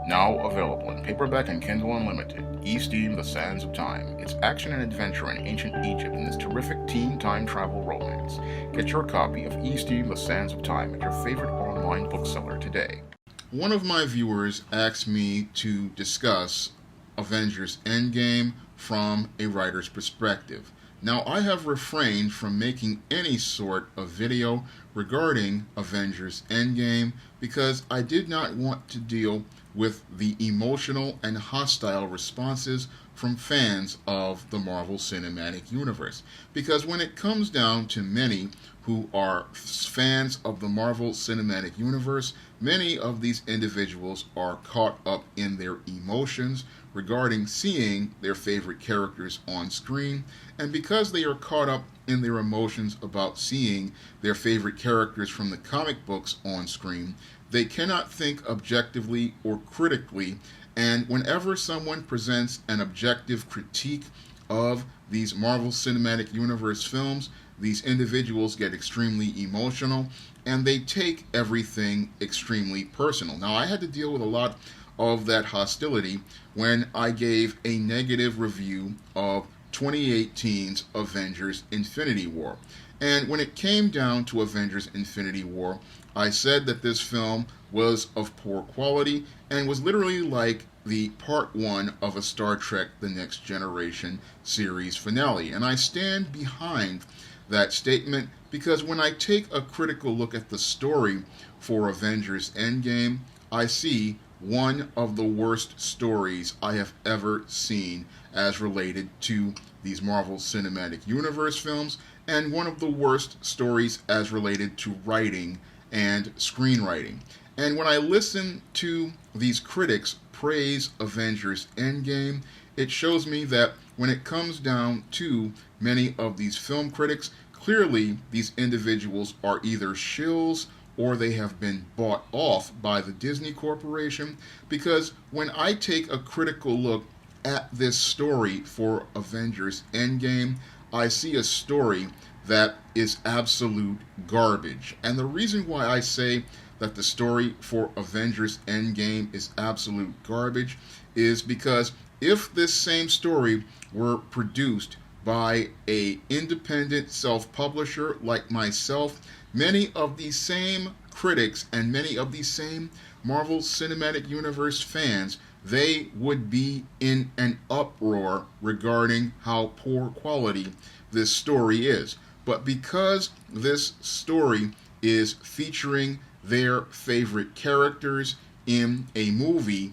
Now available in paperback and Kindle Unlimited, E-Steam The Sands of Time. It's action and adventure in ancient Egypt in this terrific teen time travel romance. Get your copy of E-Steam The Sands of Time at your favorite online bookseller today. One of my viewers asked me to discuss Avengers Endgame from a writer's perspective. Now, I have refrained from making any sort of video regarding Avengers Endgame because I did not want to deal with the emotional and hostile responses from fans of the Marvel Cinematic Universe. Because when it comes down to many who are fans of the Marvel Cinematic Universe, many of these individuals are caught up in their emotions regarding seeing their favorite characters on screen, and because they are caught up in their emotions about seeing their favorite characters from the comic books on screen, they cannot think objectively or critically, and whenever someone presents an objective critique of these Marvel Cinematic Universe films, these individuals get extremely emotional and they take everything extremely personal. Now, I had to deal with a lot of that hostility when I gave a negative review of 2018's Avengers Infinity War. And when it came down to Avengers Infinity War, I said that this film was of poor quality and was literally like the part one of a Star Trek The Next Generation series finale. And I stand behind that statement because when I take a critical look at the story for Avengers Endgame, I see one of the worst stories I have ever seen as related to these Marvel Cinematic Universe films, and one of the worst stories as related to writing and screenwriting. And when I listen to these critics praise Avengers Endgame, it shows me that when it comes down to many of these film critics, clearly these individuals are either shills or they have been bought off by the Disney Corporation, because when I take a critical look at this story for Avengers Endgame, I see a story that is absolute garbage. And the reason why I say that the story for Avengers Endgame is absolute garbage is because if this same story were produced by a independent self-publisher like myself, many of these same critics and many of these same Marvel Cinematic Universe fans, they would be in an uproar regarding how poor quality this story is. But because this story is featuring their favorite characters in a movie,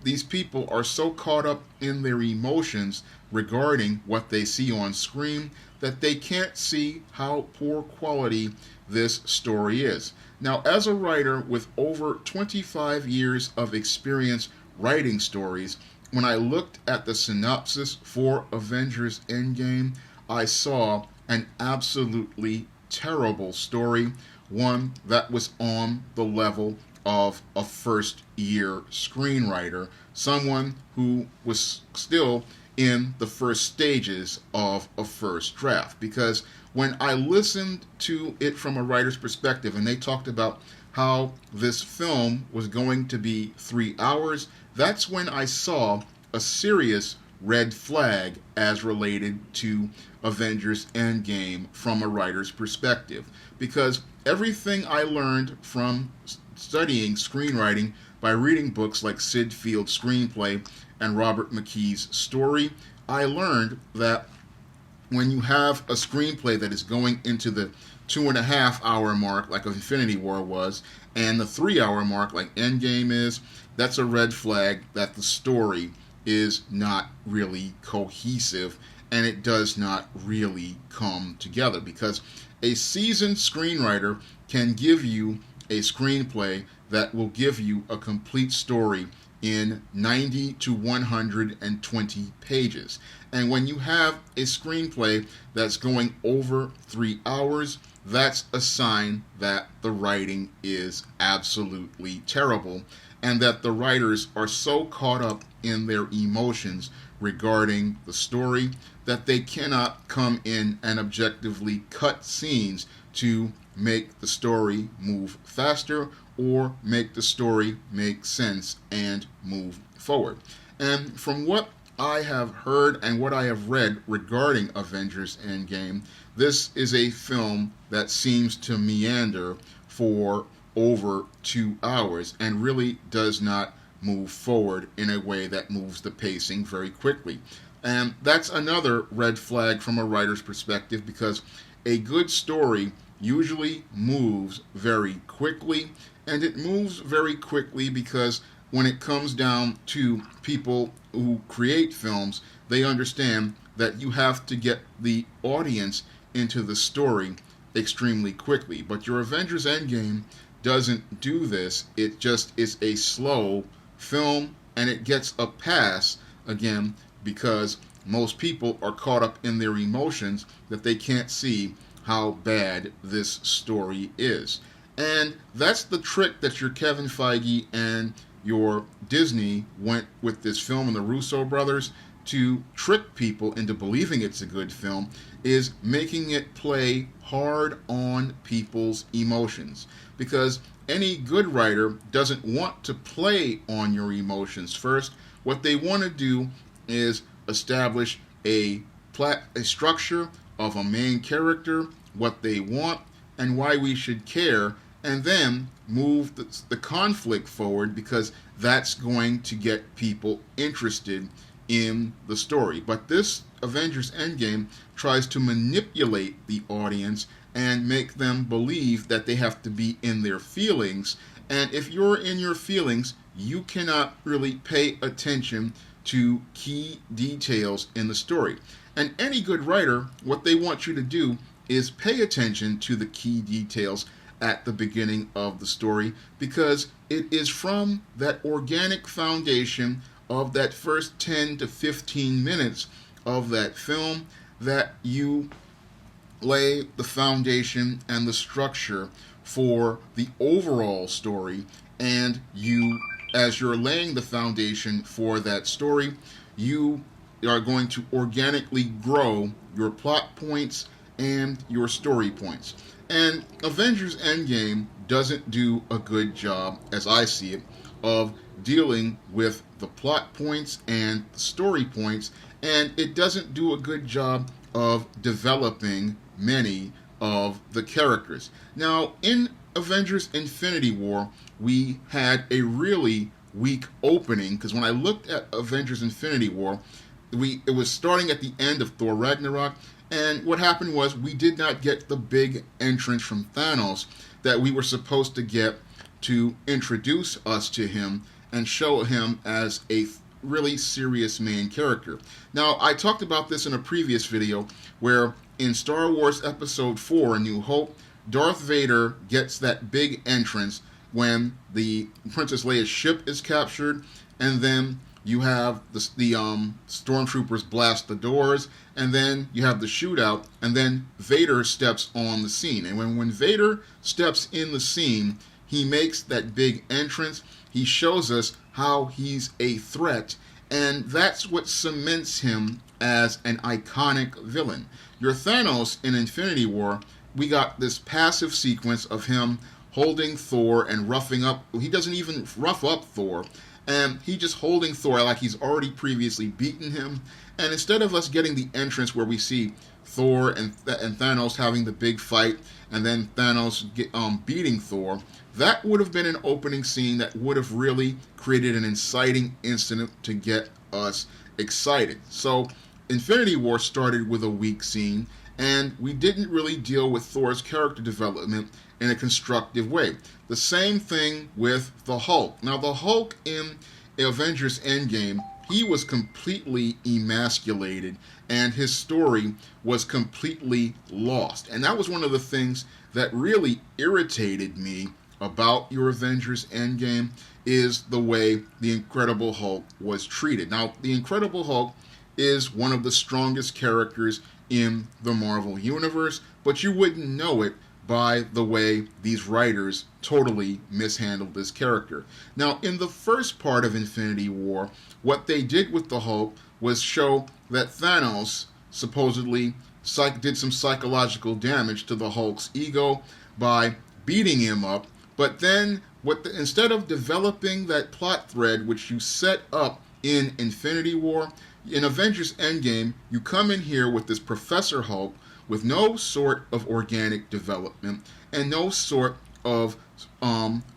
these people are so caught up in their emotions regarding what they see on screen that they can't see how poor quality this story is. Now, as a writer with over 25 years of experience writing stories, when I looked at the synopsis for Avengers Endgame, I saw an absolutely terrible story, one that was on the level of a first year screenwriter, someone who was still in the first stages of a first draft. Because when I listened to it from a writer's perspective and they talked about how this film was going to be 3 hours, that's when I saw a serious red flag as related to Avengers Endgame from a writer's perspective. Because everything I learned from studying screenwriting by reading books like Sid Field's Screenplay and Robert McKee's Story, I learned that when you have a screenplay that is going into the 2.5 hour mark, like Infinity War was, and the 3 hour mark, like Endgame is, that's a red flag that the story is not really cohesive and it does not really come together. Because a seasoned screenwriter can give you a screenplay that will give you a complete story in 90 to 120 pages. And when you have a screenplay that's going over 3 hours, that's a sign that the writing is absolutely terrible and that the writers are so caught up in their emotions regarding the story that they cannot come in and objectively cut scenes to make the story move faster or make the story make sense and move forward. And from what I have heard and what I have read regarding Avengers Endgame, this is a film that seems to meander for over 2 hours and really does not move forward in a way that moves the pacing very quickly. And that's another red flag from a writer's perspective, because a good story usually moves very quickly, and it moves very quickly because when it comes down to people who create films, they understand that you have to get the audience into the story extremely quickly. But your Avengers Endgame doesn't do this. It just is a slow film, and it gets a pass, again, because most people are caught up in their emotions that they can't see how bad this story is. And that's the trick that your Kevin Feige and your Disney went with this film, and the Russo brothers, to trick people into believing it's a good film, is making it play hard on people's emotions. Because any good writer doesn't want to play on your emotions first. What they want to do is establish a structure of a main character, what they want, and why we should care, and then move the conflict forward, because that's going to get people interested in the story. But this Avengers Endgame tries to manipulate the audience and make them believe that they have to be in their feelings. And if you're in your feelings, you cannot really pay attention to key details in the story. And any good writer, what they want you to do is pay attention to the key details at the beginning of the story, because it is from that organic foundation of that first 10 to 15 minutes of that film that you lay the foundation and the structure for the overall story. And you, as you're laying the foundation for that story, you are going to organically grow your plot points and your story points. And Avengers Endgame doesn't do a good job, as I see it, of dealing with the plot points and the story points, and it doesn't do a good job of developing many of the characters. Now, in Avengers Infinity War, we had a really weak opening, because when I looked at Avengers Infinity War, it was starting at the end of Thor Ragnarok, and what happened was we did not get the big entrance from Thanos that we were supposed to get to introduce us to him and show him as a really serious main character. Now, I talked about this in a previous video where in Star Wars Episode 4, A New Hope, Darth Vader gets that big entrance when the Princess Leia's ship is captured, and then you have the stormtroopers blast the doors, and then you have the shootout, and then Vader steps on the scene. And when Vader steps in the scene, he makes that big entrance. He shows us how he's a threat, and that's what cements him as an iconic villain. Your Thanos in Infinity War, we got this passive sequence of him holding Thor and roughing up. He doesn't even rough up Thor, and he just holding Thor like he's already previously beaten him. And instead of us getting the entrance where we see Thor and Thanos having the big fight, and then Thanos beating Thor, that would have been an opening scene that would have really created an inciting incident to get us excited. So Infinity War started with a weak scene, and we didn't really deal with Thor's character development in a constructive way. The same thing with the Hulk. Now, the Hulk in Avengers Endgame, he was completely emasculated, and his story was completely lost. And that was one of the things that really irritated me about your Avengers Endgame, is the way the Incredible Hulk was treated. Now, the Incredible Hulk is one of the strongest characters in the Marvel Universe, but you wouldn't know it by the way these writers totally mishandled this character. Now, in the first part of Infinity War, what they did with the Hulk was show that Thanos supposedly did some psychological damage to the Hulk's ego by beating him up, but then Instead of developing that plot thread which you set up in Infinity War, in Avengers Endgame, you come in here with this Professor Hulk with no sort of organic development and no sort of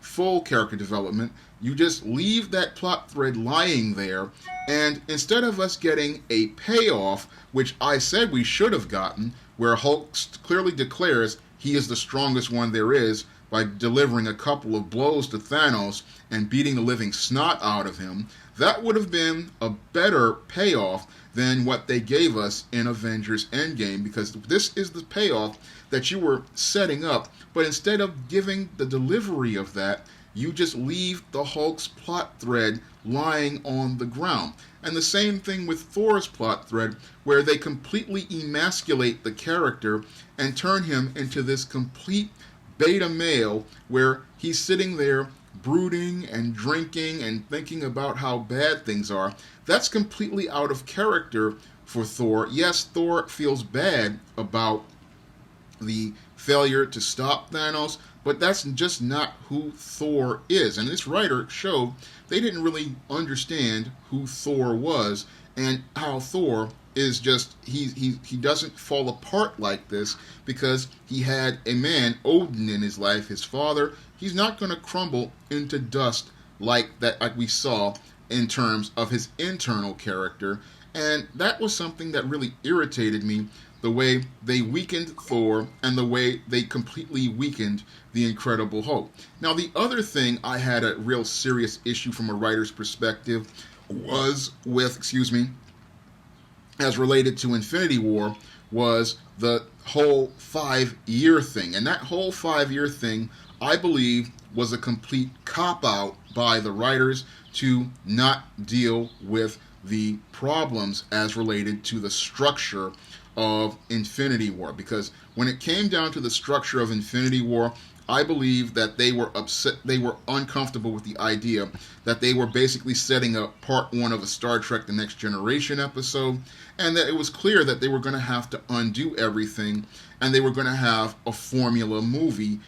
full character development. You just leave that plot thread lying there, and instead of us getting a payoff, which I said we should have gotten, where Hulk clearly declares he is the strongest one there is by delivering a couple of blows to Thanos and beating the living snot out of him, that would have been a better payoff than what they gave us in Avengers Endgame, because this is the payoff that you were setting up, but instead of giving the delivery of that, you just leave the Hulk's plot thread lying on the ground. And the same thing with Thor's plot thread, where they completely emasculate the character and turn him into this complete beta male, where he's sitting there brooding and drinking and thinking about how bad things are. That's completely out of character for Thor. Yes, Thor feels bad about the failure to stop Thanos, but that's just not who Thor is. And this writer showed they didn't really understand who Thor was and how Thor is just, he doesn't fall apart like this because he had a man, Odin, in his life, his father. He's not going to crumble into dust like we saw in terms of his internal character. And that was something that really irritated me, the way they weakened Thor and the way they completely weakened the Incredible Hulk. Now, the other thing I had a real serious issue from a writer's perspective was with, as related to Infinity War, was the whole 5-year thing. And that whole 5-year thing, I believe, was a complete cop-out by the writers to not deal with the problems as related to the structure of Infinity War. Because when it came down to the structure of Infinity War, I believe that they were upset, they were uncomfortable with the idea that they were basically setting up part 1 of a Star Trek The Next Generation episode, and that it was clear that they were going to have to undo everything, and they were going to have a formula movie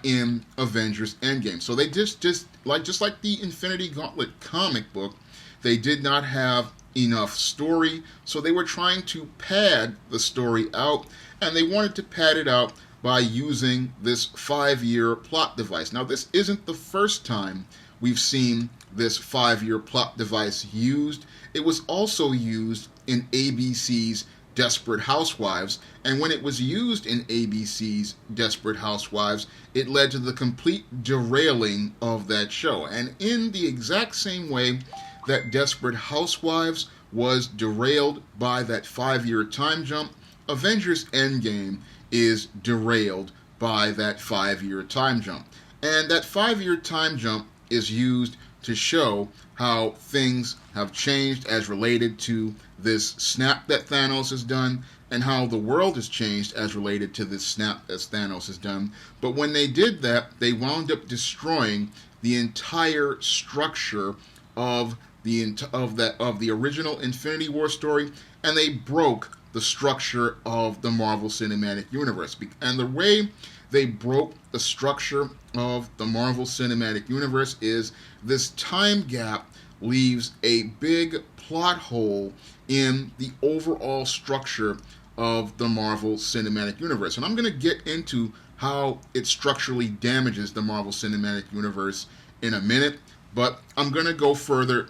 in Avengers Endgame. So they just like the Infinity Gauntlet comic book, they did not have enough story, so they were trying to pad the story out, and they wanted to pad it out by using this 5-year plot device. Now, this isn't the first time we've seen this 5-year plot device used. It was also used in ABC's Desperate Housewives, and when it was used in ABC's Desperate Housewives, it led to the complete derailing of that show. And in the exact same way that Desperate Housewives was derailed by that 5-year time jump, Avengers Endgame is derailed by that 5-year time jump. And that 5-year time jump is used to show how things have changed as related to this snap that Thanos has done, and how the world has changed as related to this snap that Thanos has done. But when they did that, they wound up destroying the entire structure of the original Infinity War story, and they broke the structure of the Marvel Cinematic Universe. And the way they broke the structure of the Marvel Cinematic Universe is this time gap leaves a big plot hole in the overall structure of the Marvel Cinematic Universe. And I'm going to get into how it structurally damages the Marvel Cinematic Universe in a minute, but I'm going to go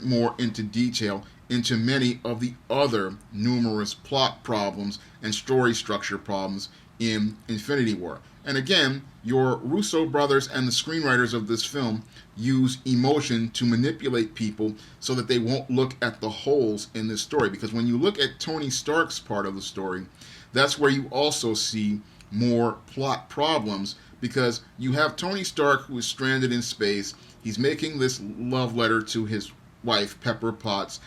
more into detail into many of the other numerous plot problems and story structure problems in Infinity War. And again, your Russo brothers and the screenwriters of this film use emotion to manipulate people so that they won't look at the holes in this story. Because when you look at Tony Stark's part of the story, that's where you also see more plot problems, because you have Tony Stark, who is stranded in space. He's making this love letter to his wife, Pepper Potts,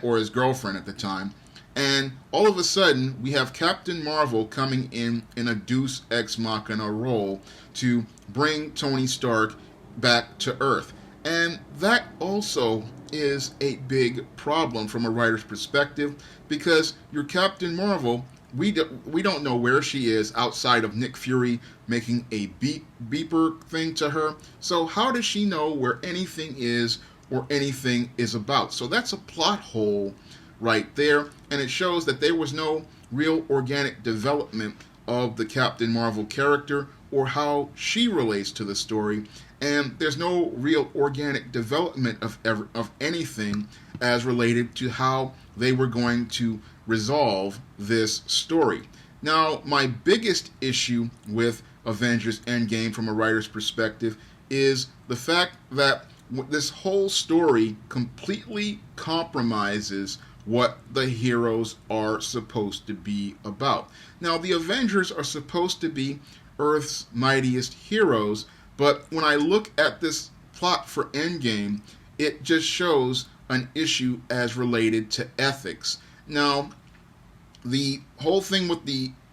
or his girlfriend at the time. And all of a sudden, we have Captain Marvel coming in a Deus Ex Machina role to bring Tony Stark back to Earth. And that also is a big problem from a writer's perspective, because your Captain Marvel we don't know where she is outside of Nick Fury making a beeper thing to her. So how does she know where anything is or anything is about? So that's a plot hole right there, and it shows that there was no real organic development of the Captain Marvel character or how she relates to the story, and there's no real organic development of anything as related to how they were going to resolve this story. Now, my biggest issue with Avengers Endgame from a writer's perspective is the fact that this whole story completely compromises what the heroes are supposed to be about. Now, the Avengers are supposed to be Earth's mightiest heroes, but when I look at this plot for Endgame, it just shows an issue as related to ethics. Now, the whole thing with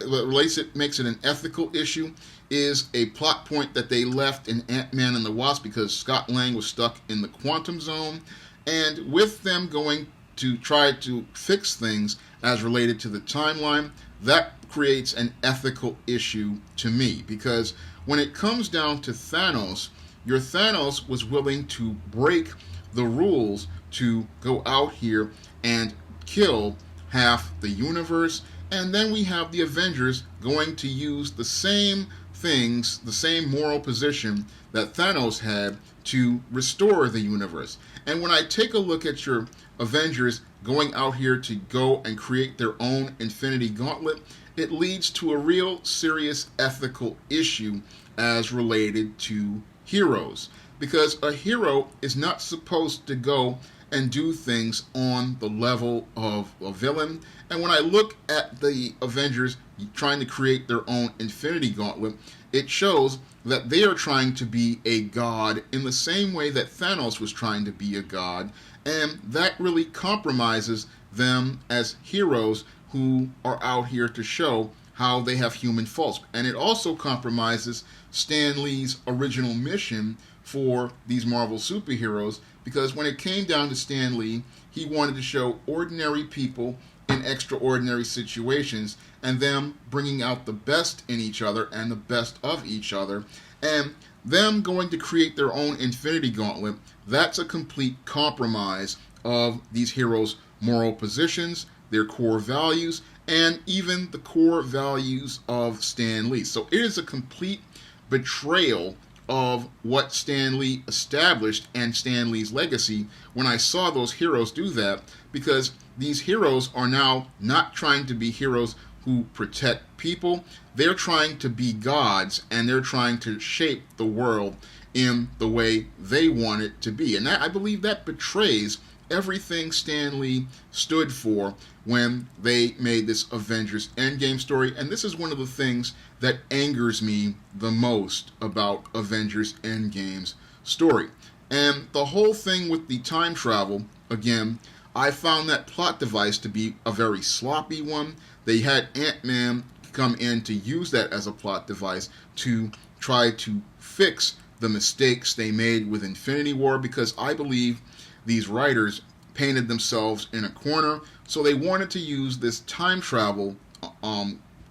what makes it an ethical issue is a plot point that they left in Ant-Man and the Wasp because Scott Lang was stuck in the quantum zone, and with them going to try to fix things as related to the timeline, that creates an ethical issue to me, because when it comes down to Thanos, your Thanos was willing to break the rules to go out here and kill half the universe, and then we have the Avengers going to use the same things, the same moral position that Thanos had to restore the universe. And when I take a look at your Avengers going out here to go and create their own Infinity Gauntlet, it leads to a real serious ethical issue as related to heroes. Because a hero is not supposed to go and do things on the level of a villain. And when I look at the Avengers trying to create their own Infinity Gauntlet, it shows that they are trying to be a god in the same way that Thanos was trying to be a god, and that really compromises them as heroes who are out here to show how they have human faults. And it also compromises Stan Lee's original mission for these Marvel superheroes, because when it came down to Stan Lee, he wanted to show ordinary people in extraordinary situations and them bringing out the best in each other and the best of each other, and them going to create their own Infinity Gauntlet. That's a complete compromise of these heroes' moral positions, their core values, and even the core values of Stan Lee. So it is a complete betrayal of what Stan Lee established and Stan Lee's legacy when I saw those heroes do that, because these heroes are now not trying to be heroes who protect people. They're trying to be gods, and they're trying to shape the world in the way they want it to be. And that, I believe that betrays everything Stan Lee stood for when they made this Avengers Endgame story. And this is one of the things that angers me the most about Avengers Endgame's story. And the whole thing with the time travel, again, I found that plot device to be a very sloppy one. They had Ant-Man come in to use that as a plot device to try to fix the mistakes they made with Infinity War, because I believe these writers painted themselves in a corner, so they wanted to use this time travel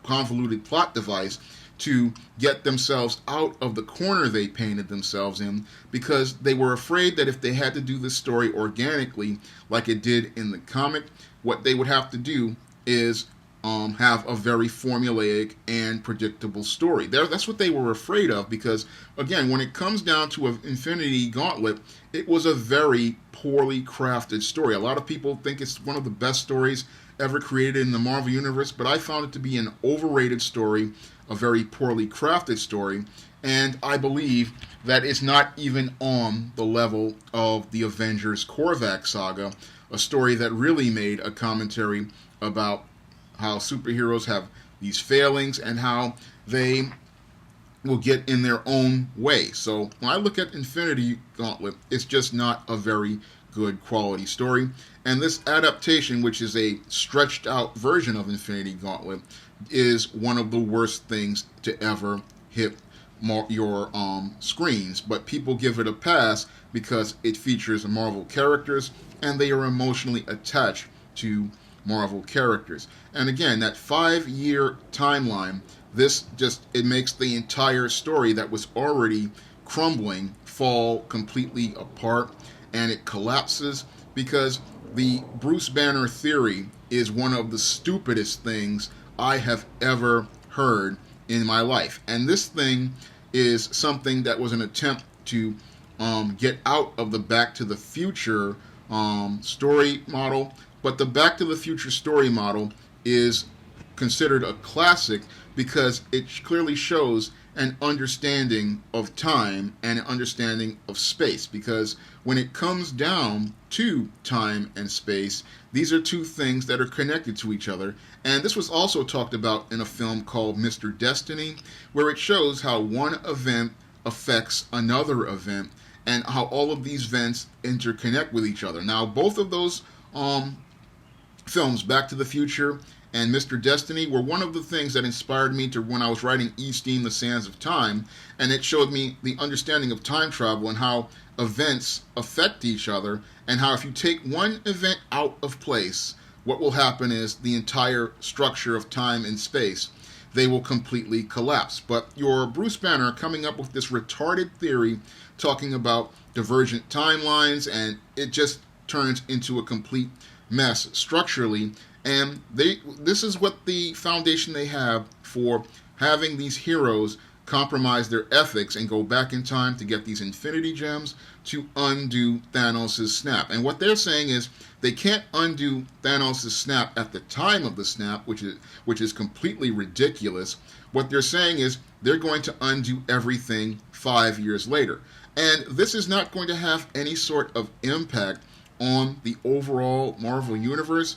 convoluted plot device to get themselves out of the corner they painted themselves in, because they were afraid that if they had to do this story organically like it did in the comic, what they would have to do is have a very formulaic and predictable story. That's what they were afraid of, because, again, when it comes down to an Infinity Gauntlet, it was a very poorly crafted story. A lot of people think it's one of the best stories ever created in the Marvel Universe, but I found it to be an overrated story, a very poorly crafted story, and I believe that it's not even on the level of the Avengers Korvac saga, a story that really made a commentary about how superheroes have these failings and how they will get in their own way. So when I look at Infinity Gauntlet, it's just not a very good quality story. And this adaptation, which is a stretched out version of Infinity Gauntlet, is one of the worst things to ever hit your screens. But people give it a pass because it features Marvel characters and they are emotionally attached to Marvel characters. And again, that 5-year timeline, it makes the entire story that was already crumbling fall completely apart, and it collapses because the Bruce Banner theory is one of the stupidest things I have ever heard in my life. And this thing is something that was an attempt to get out of the Back to the Future story model. But the Back to the Future story model is considered a classic because it clearly shows an understanding of time and an understanding of space. Because when it comes down to time and space, these are two things that are connected to each other. And this was also talked about in a film called Mr. Destiny, where it shows how one event affects another event and how all of these events interconnect with each other. Now, both of those films, Back to the Future and Mr. Destiny, were one of the things that inspired me to when I was writing E-Steam, The Sands of Time, and it showed me the understanding of time travel and how events affect each other, and how if you take one event out of place, what will happen is the entire structure of time and space, they will completely collapse. But your Bruce Banner coming up with this retarded theory talking about divergent timelines, and it just turns into a complete mess structurally. And this is what the foundation they have for having these heroes compromise their ethics and go back in time to get these Infinity Gems to undo Thanos' snap. And what they're saying is they can't undo Thanos' snap at the time of the snap, which is completely ridiculous. What they're saying is they're going to undo everything 5 years later. And this is not going to have any sort of impact on the overall Marvel Universe.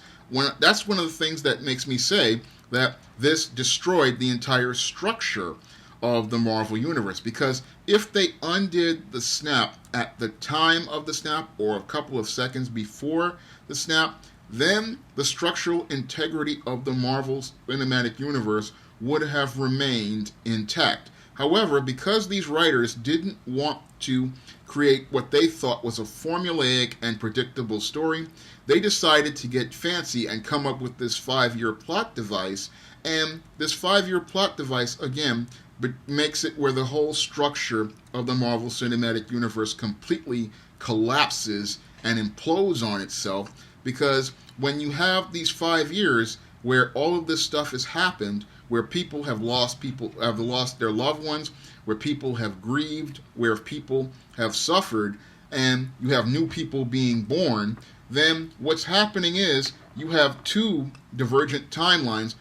That's one of the things that makes me say that this destroyed the entire structure of the Marvel Universe. Because if they undid the snap at the time of the snap or a couple of seconds before the snap, then the structural integrity of the Marvel Cinematic Universe would have remained intact. However, because these writers didn't want to create what they thought was a formulaic and predictable story, they decided to get fancy and come up with this 5-year plot device. And this 5-year plot device, again, makes it where the whole structure of the Marvel Cinematic Universe completely collapses and implodes on itself. Because when you have these 5 years where all of this stuff has happened, where people have lost their loved ones, where people have grieved, where people have suffered, and you have new people being born, then what's happening is you have two divergent timelines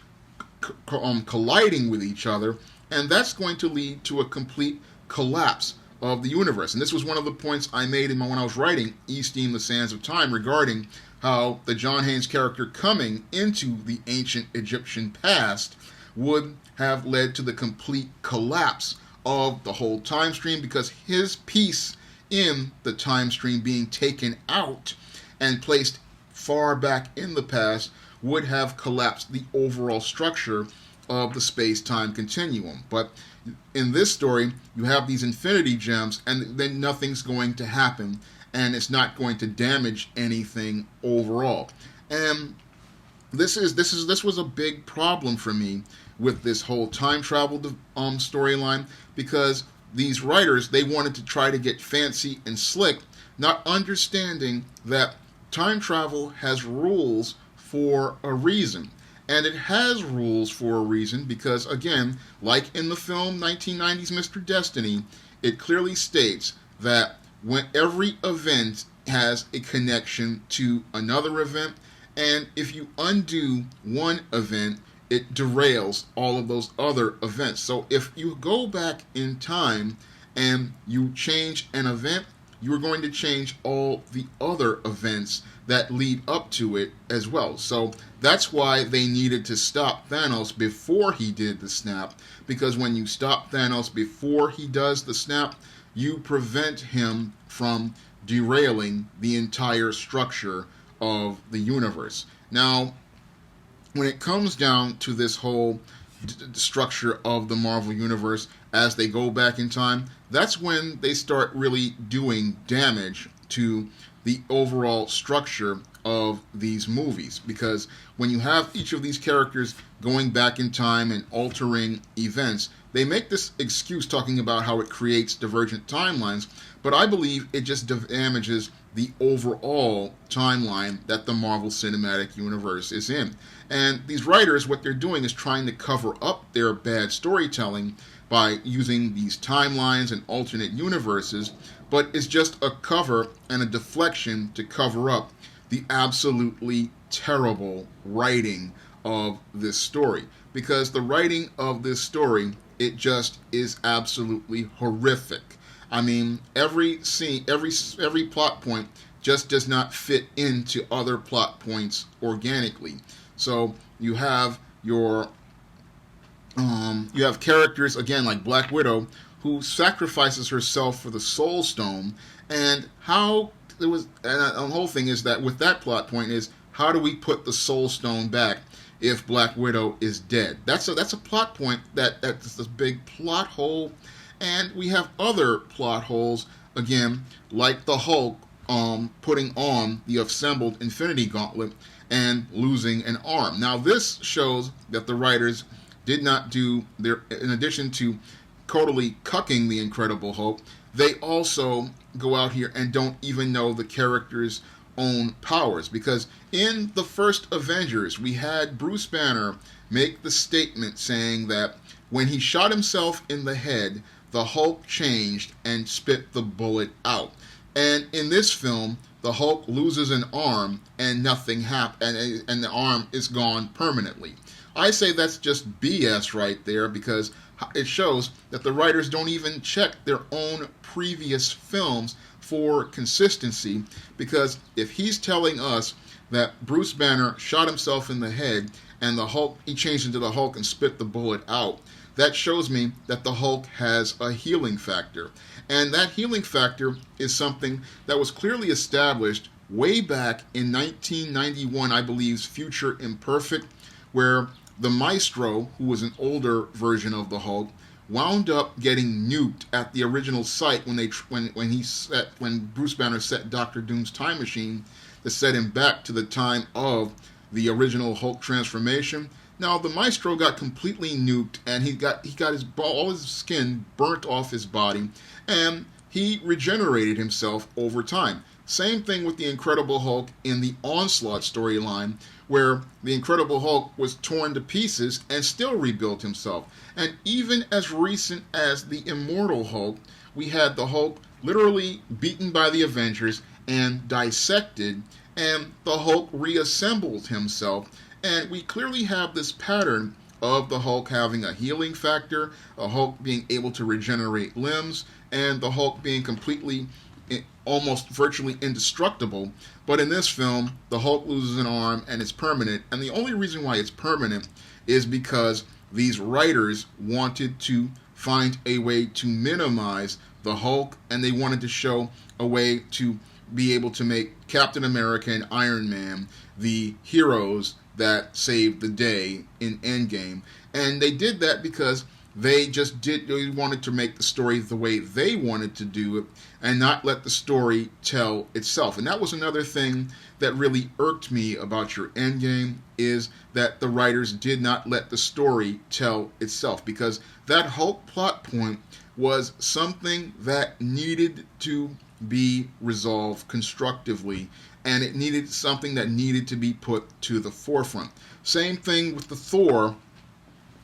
colliding with each other, and that's going to lead to a complete collapse of the universe. And this was one of the points I made when I was writing E-Steam, The Sands of Time, regarding how the John Haynes character coming into the ancient Egyptian past would have led to the complete collapse of the whole time stream, because his piece in the time stream being taken out and placed far back in the past would have collapsed the overall structure of the space-time continuum. But in this story, you have these Infinity Gems, and then nothing's going to happen, and it's not going to damage anything overall. And this was a big problem for me with this whole time travel storyline, because these writers, they wanted to try to get fancy and slick, not understanding that time travel has rules for a reason. And it has rules for a reason because, again, like in the film 1990's Mr. Destiny, it clearly states that when every event has a connection to another event, and if you undo one event, it derails all of those other events. So if you go back in time and you change an event, you are going to change all the other events that lead up to it as well. So that's why they needed to stop Thanos before he did the snap, because when you stop Thanos before he does the snap, you prevent him from derailing the entire structure of the universe. Now, when it comes down to this whole structure of the Marvel Universe as they go back in time, that's when they start really doing damage to the overall structure of these movies, because when you have each of these characters going back in time and altering events, they make this excuse talking about how it creates divergent timelines, but I believe it just damages the overall timeline that the Marvel Cinematic Universe is in. And these writers, what they're doing is trying to cover up their bad storytelling by using these timelines and alternate universes, but it's just a cover and a deflection to cover up the absolutely terrible writing of this story. Because the writing of this story, it just is absolutely horrific. I mean, every scene, every plot point just does not fit into other plot points organically. So you have you have characters again like Black Widow, who sacrifices herself for the Soul Stone, and how it was. And the whole thing is that with that plot point is, how do we put the Soul Stone back if Black Widow is dead? That's a plot point that's this big plot hole. And we have other plot holes, again, like the Hulk putting on the assembled Infinity Gauntlet and losing an arm. Now, this shows that the writers did not do their, in addition to totally cucking the Incredible Hulk, they also go out here and don't even know the character's own powers. Because in the first Avengers, we had Bruce Banner make the statement saying that when he shot himself in the head, the Hulk changed and spit the bullet out. And in this film, the Hulk loses an arm and nothing happens, and the arm is gone permanently. I say that's just BS right there, because it shows that the writers don't even check their own previous films for consistency. Because if he's telling us that Bruce Banner shot himself in the head and the Hulk, he changed into the Hulk and spit the bullet out, that shows me that the Hulk has a healing factor. And that healing factor is something that was clearly established way back in 1991, I believe's Future Imperfect, where the Maestro, who was an older version of the Hulk, wound up getting nuked at the original site when Bruce Banner set Dr. Doom's time machine to set him back to the time of the original Hulk transformation. Now, the Maestro got completely nuked, and he got all his skin burnt off his body, and he regenerated himself over time. Same thing with the Incredible Hulk in the Onslaught storyline, where the Incredible Hulk was torn to pieces and still rebuilt himself. And even as recent as the Immortal Hulk, we had the Hulk literally beaten by the Avengers and dissected, and the Hulk reassembled himself. And we clearly have this pattern of the Hulk having a healing factor, a Hulk being able to regenerate limbs, and the Hulk being completely, almost virtually indestructible. But in this film, the Hulk loses an arm and it's permanent. And the only reason why it's permanent is because these writers wanted to find a way to minimize the Hulk, and they wanted to show a way to be able to make Captain America and Iron Man the heroes that saved the day in Endgame. And they did that because they wanted to make the story the way they wanted to do it and not let the story tell itself. And that was another thing that really irked me about your Endgame, is that the writers did not let the story tell itself, because that Hulk plot point was something that needed to be resolved constructively, and it needed something that needed to be put to the forefront. Same thing with the Thor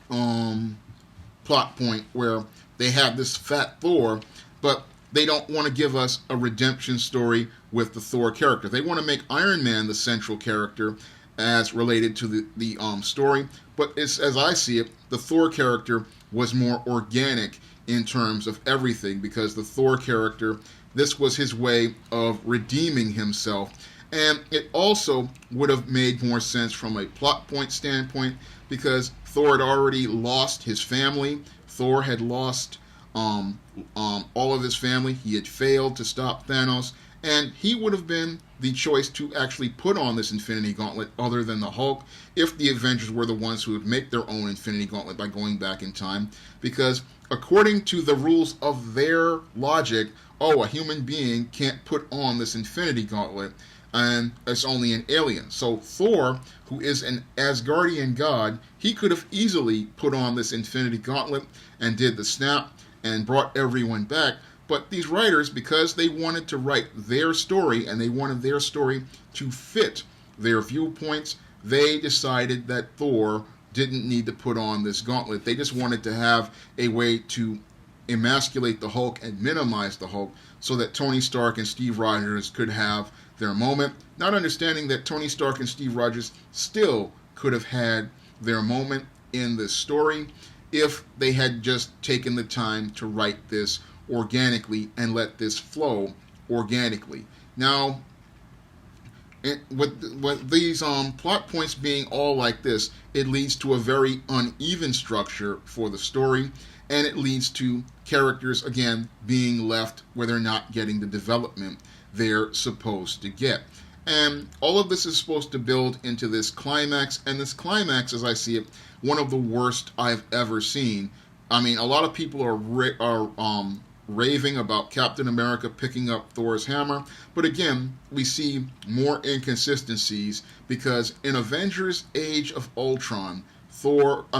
plot point, where they have this fat Thor, but they don't want to give us a redemption story with the Thor character. They want to make Iron Man the central character as related to the story, but it's, as I see it, the Thor character was more organic in terms of everything, because the Thor character, this was his way of redeeming himself. And it also would have made more sense from a plot point standpoint, because Thor had already lost his family. Thor had lost all of his family. He had failed to stop Thanos, and he would have been the choice to actually put on this Infinity Gauntlet other than the Hulk, if the Avengers were the ones who would make their own Infinity Gauntlet by going back in time. Because according to the rules of their logic, oh, a human being can't put on this Infinity Gauntlet, and it's only an alien. So Thor, who is an Asgardian god, he could have easily put on this Infinity Gauntlet and did the snap and brought everyone back. But these writers, because they wanted to write their story and they wanted their story to fit their viewpoints, they decided that Thor didn't need to put on this gauntlet. They just wanted to have a way to emasculate the Hulk and minimize the Hulk so that Tony Stark and Steve Rogers could have their moment, not understanding that Tony Stark and Steve Rogers still could have had their moment in this story if they had just taken the time to write this organically and let this flow organically. Now, with these plot points being all like this, it leads to a very uneven structure for the story, and it leads to characters, again, being left where they're not getting the development they're supposed to get. And all of this is supposed to build into this climax, and this climax, as I see it, one of the worst I've ever seen. I mean, a lot of people are raving about Captain America picking up Thor's hammer, but again, we see more inconsistencies because in Avengers Age of Ultron,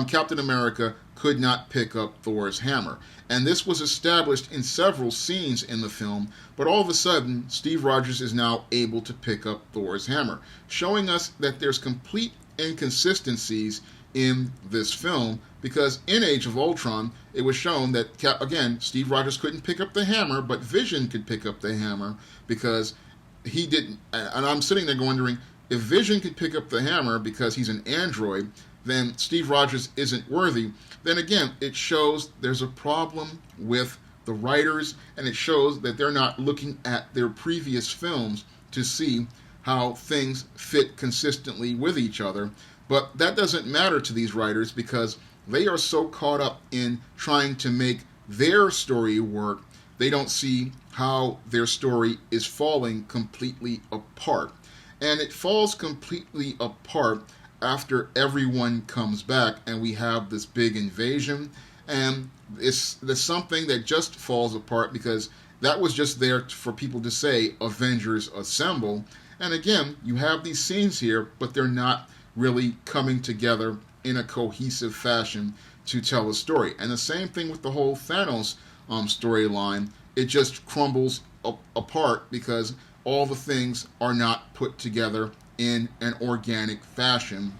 Captain America could not pick up Thor's hammer. And this was established in several scenes in the film, but all of a sudden, Steve Rogers is now able to pick up Thor's hammer, showing us that there's complete inconsistencies in this film, because in Age of Ultron, it was shown that, again, Steve Rogers couldn't pick up the hammer, but Vision could pick up the hammer because he didn't. And I'm sitting there wondering, if Vision could pick up the hammer because he's an android, then Steve Rogers isn't worthy. Then again, it shows there's a problem with the writers, and it shows that they're not looking at their previous films to see how things fit consistently with each other. But that doesn't matter to these writers because they are so caught up in trying to make their story work, they don't see how their story is falling completely apart. And it falls completely apart after everyone comes back and we have this big invasion. And there's something that just falls apart because that was just there for people to say, Avengers Assemble. And again, you have these scenes here, but they're not really coming together in a cohesive fashion to tell a story. And the same thing with the whole Thanos storyline. It just crumbles apart because all the things are not put together in an organic fashion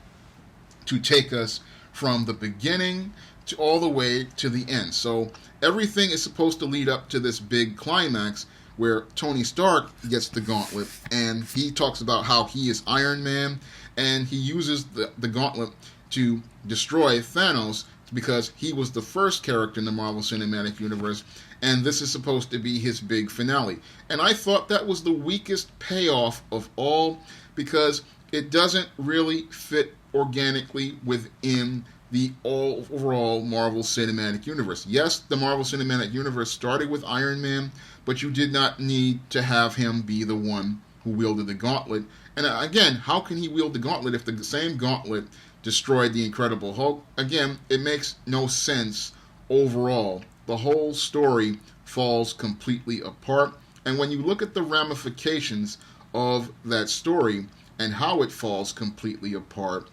to take us from the beginning to all the way to the end. So everything is supposed to lead up to this big climax where Tony Stark gets the gauntlet, and he talks about how he is Iron Man, and he uses the gauntlet to destroy Thanos because he was the first character in the Marvel Cinematic Universe, and this is supposed to be his big finale. And I thought that was the weakest payoff of all because it doesn't really fit organically within the overall Marvel Cinematic Universe. Yes, the Marvel Cinematic Universe started with Iron Man, but you did not need to have him be the one who wielded the gauntlet. And again, how can he wield the gauntlet if the same gauntlet destroyed the Incredible Hulk? Again, it makes no sense overall. The whole story falls completely apart. And when you look at the ramifications of that story and how it falls completely apart,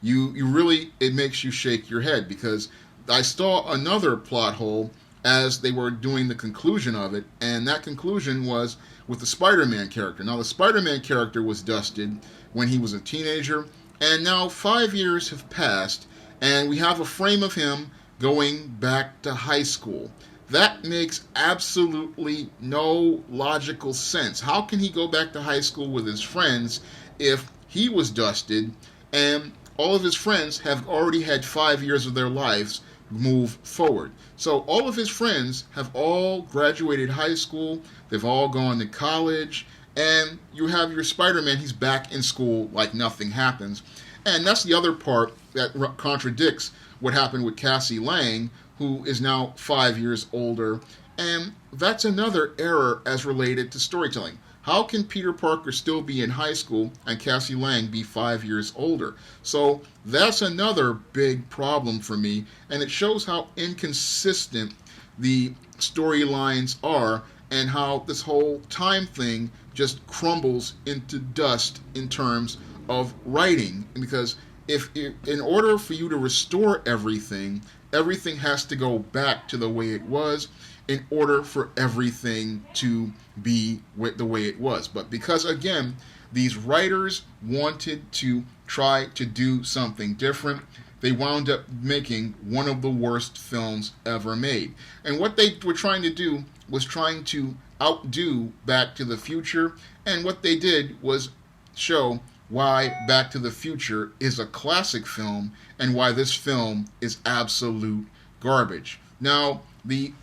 you really, it makes you shake your head, because I saw another plot hole as they were doing the conclusion of it, and that conclusion was with the Spider-Man character. Now, the Spider-Man character was dusted when he was a teenager, and now 5 years have passed, and we have a frame of him going back to high school. That makes absolutely no logical sense. How can he go back to high school with his friends if he was dusted and all of his friends have already had 5 years of their lives move forward? So all of his friends have all graduated high school, they've all gone to college, and you have your Spider-Man, he's back in school like nothing happens. And that's the other part that contradicts what happened with Cassie Lang, who is now 5 years older. And that's another error as related to storytelling. How can Peter Parker still be in high school and Cassie Lang be 5 years older? So that's another big problem for me, and it shows how inconsistent the storylines are, and how this whole time thing just crumbles into dust in terms of writing. Because in order for you to restore everything, everything has to go back to the way it was in order for everything to be the way it was. But because, again, these writers wanted to try to do something different, they wound up making one of the worst films ever made. And what they were trying to do was trying to outdo Back to the Future, and what they did was show why Back to the Future is a classic film and why this film is absolute garbage. Now, the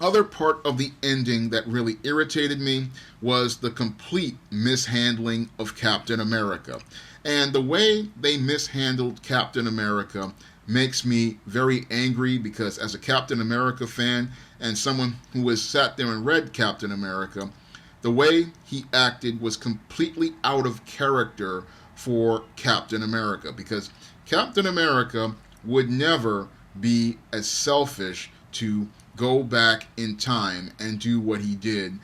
other part of the ending that really irritated me was the complete mishandling of Captain America. And the way they mishandled Captain America makes me very angry, because as a Captain America fan and someone who has sat there and read Captain America, the way he acted was completely out of character for Captain America, because Captain America would never be as selfish to go back in time and do what he did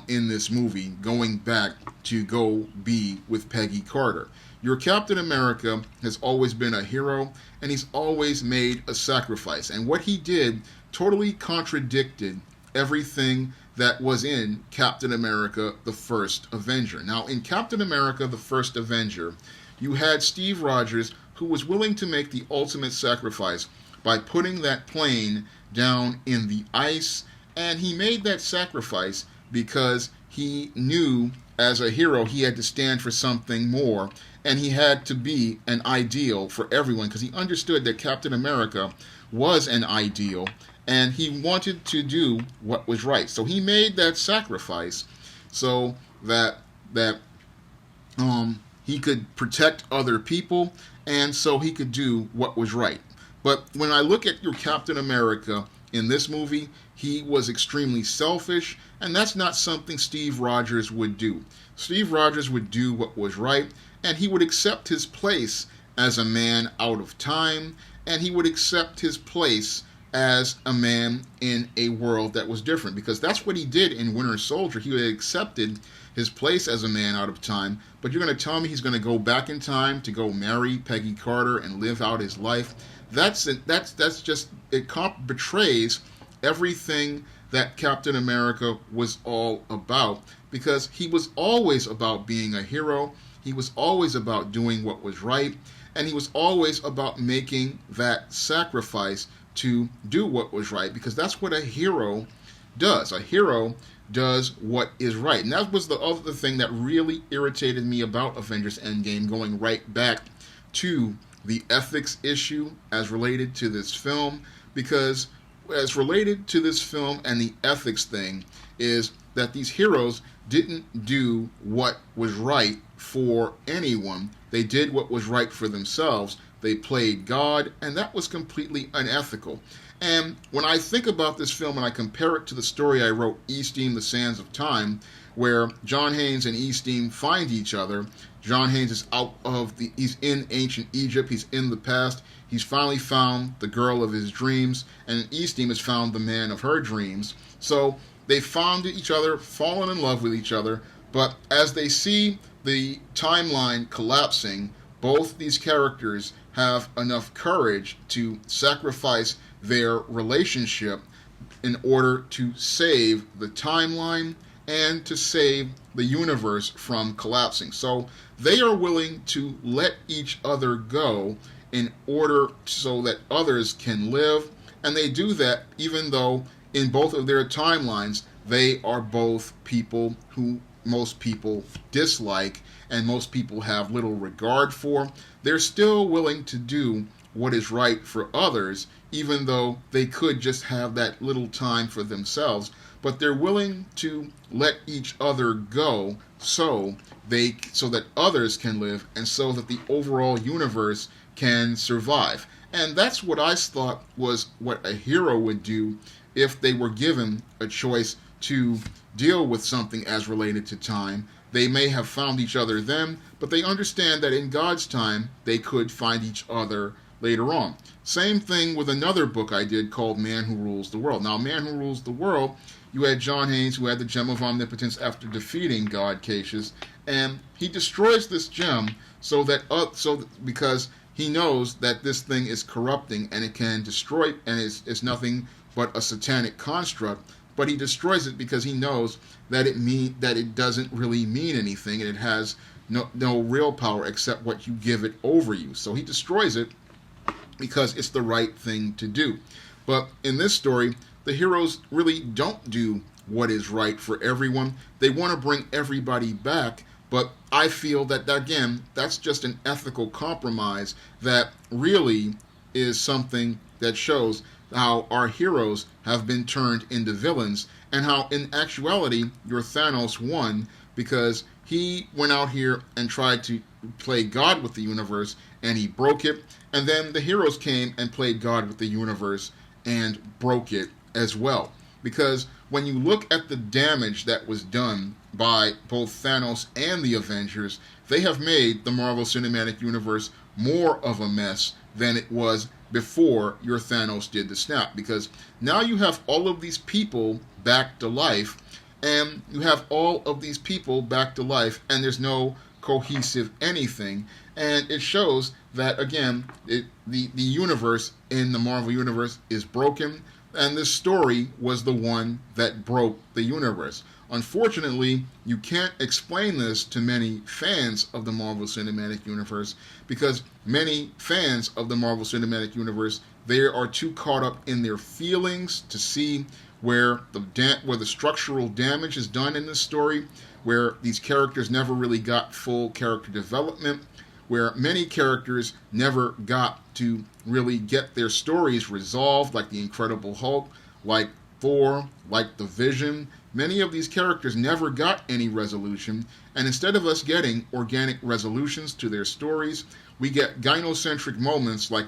in this movie, going back to go be with Peggy Carter. Your Captain America has always been a hero, and he's always made a sacrifice. And what he did totally contradicted everything that was in Captain America, the First Avenger. Now, in Captain America, the First Avenger, you had Steve Rogers, who was willing to make the ultimate sacrifice by putting that plane down in the ice, and he made that sacrifice because he knew as a hero he had to stand for something more, and he had to be an ideal for everyone, because he understood that Captain America was an ideal, and he wanted to do what was right. So he made that sacrifice so that he could protect other people, and so he could do what was right. But when I look at your Captain America in this movie, he was extremely selfish, and that's not something Steve Rogers would do. Steve Rogers would do what was right, and he would accept his place as a man out of time, and he would accept his place as a man in a world that was different, because that's what he did in Winter Soldier. He had accepted his place as a man out of time, but you're going to tell me he's going to go back in time to go marry Peggy Carter and live out his life? That's just, it betrays everything that Captain America was all about, because he was always about being a hero, he was always about doing what was right, and he was always about making that sacrifice to do what was right, because that's what a hero does. A hero does what is right. And that was the other thing that really irritated me about Avengers Endgame, going right back to the ethics issue as related to this film, because as related to this film and the ethics thing is that these heroes didn't do what was right for anyone. They did what was right for themselves. They played God, and that was completely unethical. And when I think about this film and I compare it to the story I wrote, E-Steam, The Sands of Time, where John Haynes and E-Steam find each other. John Haynes is he's in ancient Egypt, he's in the past, he's finally found the girl of his dreams, and E-Steam has found the man of her dreams. So they found each other, fallen in love with each other, but as they see the timeline collapsing, both these characters have enough courage to sacrifice their relationship in order to save the timeline and to save the universe from collapsing. So they are willing to let each other go in order so that others can live, and they do that even though in both of their timelines they are both people who most people dislike and most people have little regard for. They're still willing to do what is right for others, even though they could just have that little time for themselves. But they're willing to let each other go so that others can live, and so that the overall universe can survive. And that's what I thought was what a hero would do if they were given a choice to deal with something as related to time. They may have found each other then, but they understand that in God's time, they could find each other later on. Same thing with another book I did called Man Who Rules the World. Now, Man Who Rules the World you had John Haynes, who had the Gem of Omnipotence after defeating God Cassius, and he destroys this gem because he knows that this thing is corrupting and it can destroy, and it's nothing but a satanic construct. But he destroys it because he knows that it doesn't really mean anything, and it has no real power except what you give it over you. So he destroys it because it's the right thing to do. But in this story, the heroes really don't do what is right for everyone. They want to bring everybody back, but I feel that, again, that's just an ethical compromise that really is something that shows how our heroes have been turned into villains, and how in actuality your Thanos won because he went out here and tried to play God with the universe and he broke it, and then the heroes came and played God with the universe and broke it as well. Because when you look at the damage that was done by both Thanos and the Avengers, they have made the Marvel Cinematic Universe more of a mess than it was before your Thanos did the snap. Because now you have all of these people back to life, and there's no cohesive anything. And it shows that, again, the universe in the Marvel Universe is broken, and this story was the one that broke the universe. Unfortunately, you can't explain this to many fans of the Marvel Cinematic Universe, because many fans of the Marvel Cinematic Universe, they are too caught up in their feelings to see where the structural damage is done in this story, where these characters never really got full character development, where many characters never got to really get their stories resolved, like the Incredible Hulk, like Thor, like the Vision. Many of these characters never got any resolution, and instead of us getting organic resolutions to their stories, we get gynocentric moments like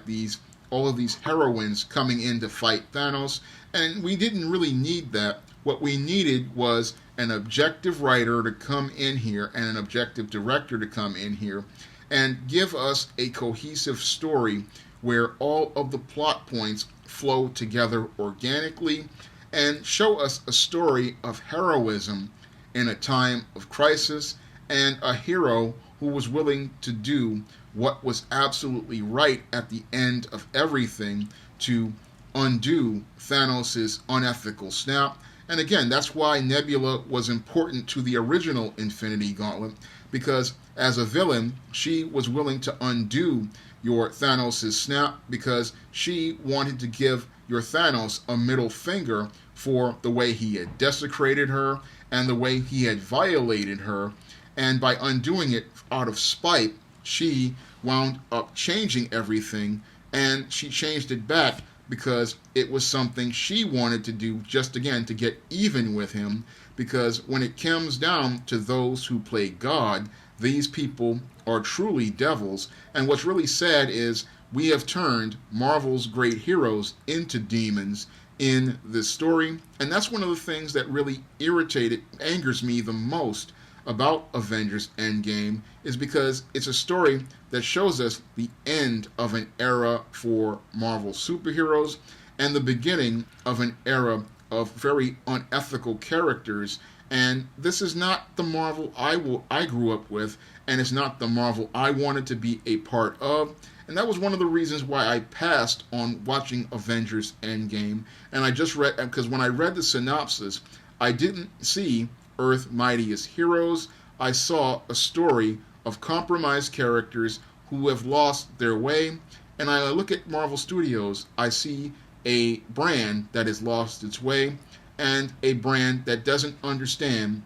all of these heroines coming in to fight Thanos, and we didn't really need that. What we needed was an objective writer to come in here and an objective director to come in here and give us a cohesive story where all of the plot points flow together organically, and show us a story of heroism in a time of crisis, and a hero who was willing to do what was absolutely right at the end of everything to undo Thanos' unethical snap. And again, that's why Nebula was important to the original Infinity Gauntlet, because as a villain, she was willing to undo your Thanos' snap because she wanted to give your Thanos a middle finger for the way he had desecrated her and the way he had violated her. And by undoing it out of spite, she wound up changing everything, and she changed it back because it was something she wanted to do, just again to get even with him. Because when it comes down to those who play God, these people are truly devils. And what's really sad is we have turned Marvel's great heroes into demons in this story. And that's one of the things that really angers me the most about Avengers Endgame, is because it's a story that shows us the end of an era for Marvel superheroes and the beginning of an era of very unethical characters. And this is not the Marvel I grew up with, and it's not the Marvel I wanted to be a part of. And that was one of the reasons why I passed on watching Avengers Endgame. And I just read, because when I read the synopsis, I didn't see Earth's Mightiest Heroes. I saw a story of compromised characters who have lost their way. And I look at Marvel Studios, I see a brand that has lost its way, and a brand that doesn't understand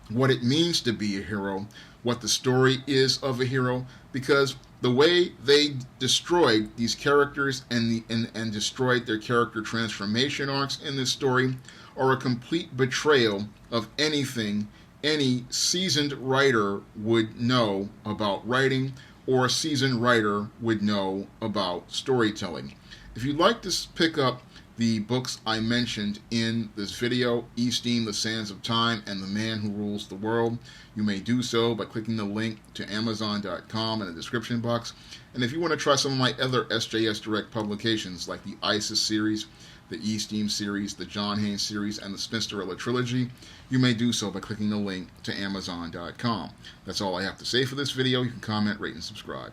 what it means to be a hero, what the story is of a hero, because the way they destroyed these characters and destroyed their character transformation arcs in this story are a complete betrayal of anything any seasoned writer would know about writing, or a seasoned writer would know about storytelling. If you'd like to pick up the books I mentioned in this video, Eaststeam, The Sands of Time, and The Man Who Rules the World, you may do so by clicking the link to Amazon.com in the description box. And if you want to try some of my other SJS Direct publications, like the ISIS series, the Eaststeam series, the John Haynes series, and the Spinsterella trilogy, you may do so by clicking the link to Amazon.com. That's all I have to say for this video. You can comment, rate, and subscribe.